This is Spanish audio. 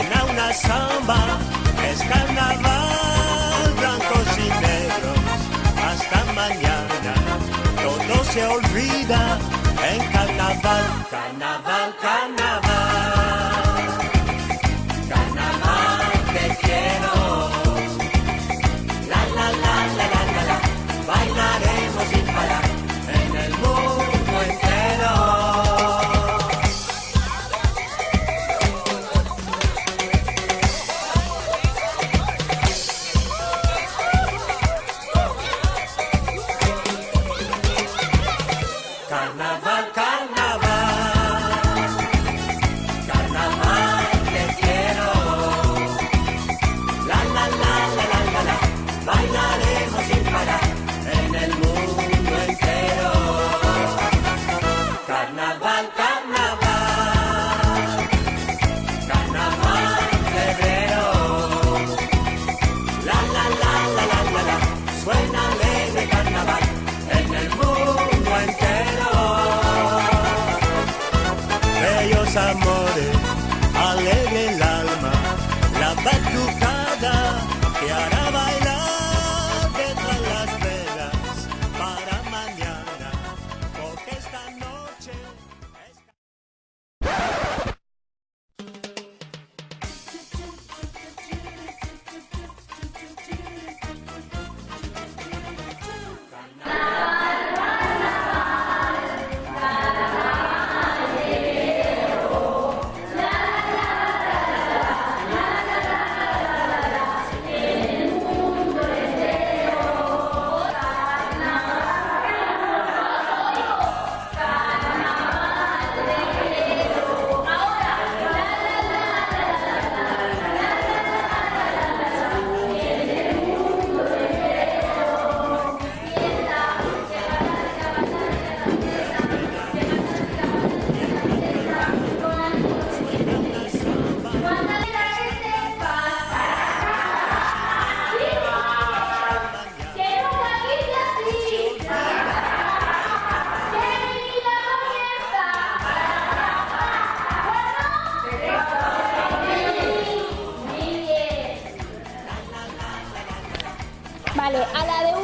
suena una samba, es carnaval, blancos y negros, hasta mañana, todo se olvida en carnaval, carnaval, carnaval, carnaval te quiero, la la la la la la la, bailaremos sin parar en el mundo entero. Carnaval, carnaval, carnaval te quiero, la la la la la la la, bailaremos sin parar en el mundo entero. Carnaval, carnaval, carnaval febrero, la la la la la la la, suena alegre carnaval en el mundo entero. Bellos amores, alegre el alma, la batucada que hará bailar detrás las velas para mañana, porque esta noche Vale, a la de